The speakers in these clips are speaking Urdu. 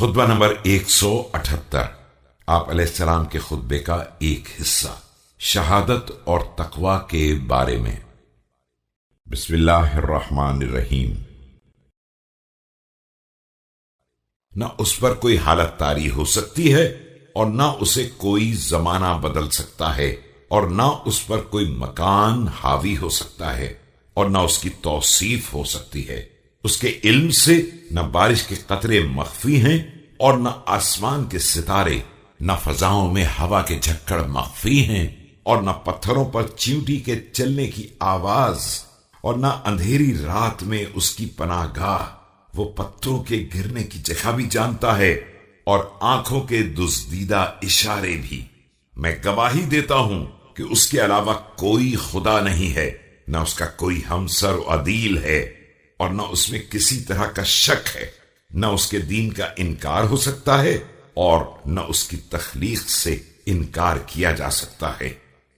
خطبہ نمبر 178، آپ علیہ السلام کے خطبے کا ایک حصہ، شہادت اور تقوی کے بارے میں۔ بسم اللہ الرحمن الرحیم۔ نہ اس پر کوئی حالت طاری ہو سکتی ہے اور نہ اسے کوئی زمانہ بدل سکتا ہے، اور نہ اس پر کوئی مکان حاوی ہو سکتا ہے، اور نہ اس کی توصیف ہو سکتی ہے۔ اس کے علم سے نہ بارش کے قطرے مخفی ہیں اور نہ آسمان کے ستارے، نہ فضاؤں میں ہوا کے جھکڑ مخفی ہیں، اور نہ پتھروں پر چیونٹی کے چلنے کی آواز، اور نہ اندھیری رات میں اس کی پناہ گاہ۔ وہ پتھروں کے گرنے کی جگہ بھی جانتا ہے اور آنکھوں کے دزدیدہ اشارے بھی۔ میں گواہی دیتا ہوں کہ اس کے علاوہ کوئی خدا نہیں ہے، نہ اس کا کوئی ہمسر و عدیل ہے، اور نہ اس میں کسی طرح کا شک ہے۔ نہ اس کے دین کا انکار ہو سکتا ہے اور نہ اس کی تخلیق سے انکار کیا جا سکتا ہے۔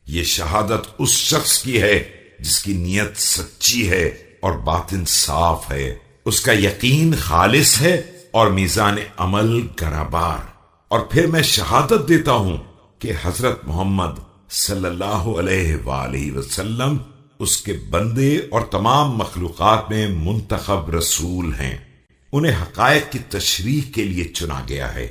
یہ شہادت اس شخص کی ہے جس کی نیت سچی ہے اور باطن صاف ہے، اس کا یقین خالص ہے اور میزان عمل گرابار۔ اور پھر میں شہادت دیتا ہوں کہ حضرت محمد صلی اللہ علیہ وآلہ وسلم اس کے بندے اور تمام مخلوقات میں منتخب رسول ہیں۔ انہیں حقائق کی تشریح کے لیے چنا گیا ہے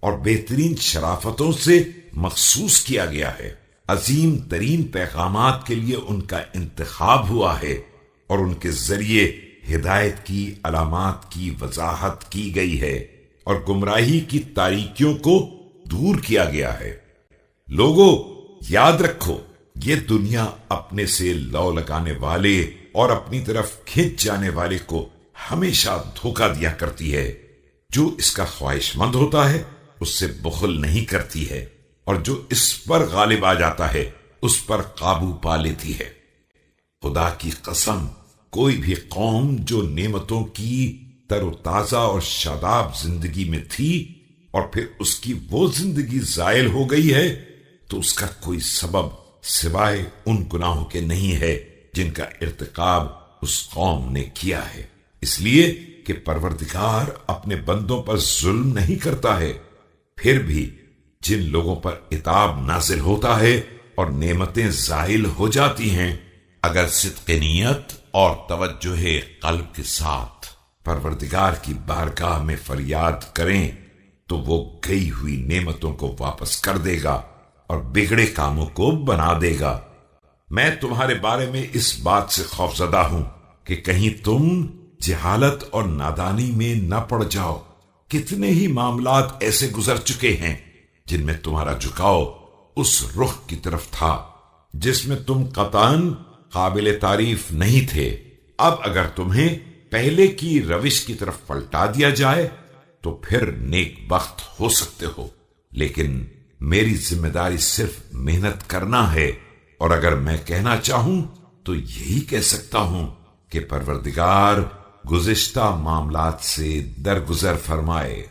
اور بہترین شرافتوں سے مخصوص کیا گیا ہے۔ عظیم ترین پیغامات کے لیے ان کا انتخاب ہوا ہے اور ان کے ذریعے ہدایت کی علامات کی وضاحت کی گئی ہے اور گمراہی کی تاریکیوں کو دور کیا گیا ہے۔ لوگوں، یاد رکھو، یہ دنیا اپنے سے لو لگانے والے اور اپنی طرف کھینچ جانے والے کو ہمیشہ دھوکہ دیا کرتی ہے۔ جو اس کا خواہش مند ہوتا ہے اس سے بخل نہیں کرتی ہے، اور جو اس پر غالب آ جاتا ہے اس پر قابو پا لیتی ہے۔ خدا کی قسم، کوئی بھی قوم جو نعمتوں کی تر و تازہ اور شاداب زندگی میں تھی اور پھر اس کی وہ زندگی زائل ہو گئی ہے تو اس کا کوئی سبب سوائے ان گناہوں کے نہیں ہے جن کا ارتکاب اس قوم نے کیا ہے۔ اس لیے کہ پروردگار اپنے بندوں پر ظلم نہیں کرتا ہے۔ پھر بھی جن لوگوں پر عتاب نازل ہوتا ہے اور نعمتیں زائل ہو جاتی ہیں، اگر صدق نیت اور توجہ قلب کے ساتھ پروردگار کی بارگاہ میں فریاد کریں تو وہ گئی ہوئی نعمتوں کو واپس کر دے گا اور بگڑے کاموں کو بنا دے گا۔ میں تمہارے بارے میں اس بات سے خوفزدہ ہوں کہ کہیں تم جہالت اور نادانی میں نہ پڑ جاؤ۔ کتنے ہی معاملات ایسے گزر چکے ہیں جن میں تمہارا جھکاؤ اس رخ کی طرف تھا جس میں تم قطعاً قابل تعریف نہیں تھے۔ اب اگر تمہیں پہلے کی روش کی طرف پلٹا دیا جائے تو پھر نیک بخت ہو سکتے ہو، لیکن میری ذمہ داری صرف محنت کرنا ہے، اور اگر میں کہنا چاہوں تو یہی کہہ سکتا ہوں کہ پروردگار گزشتہ معاملات سے درگزر فرمائے۔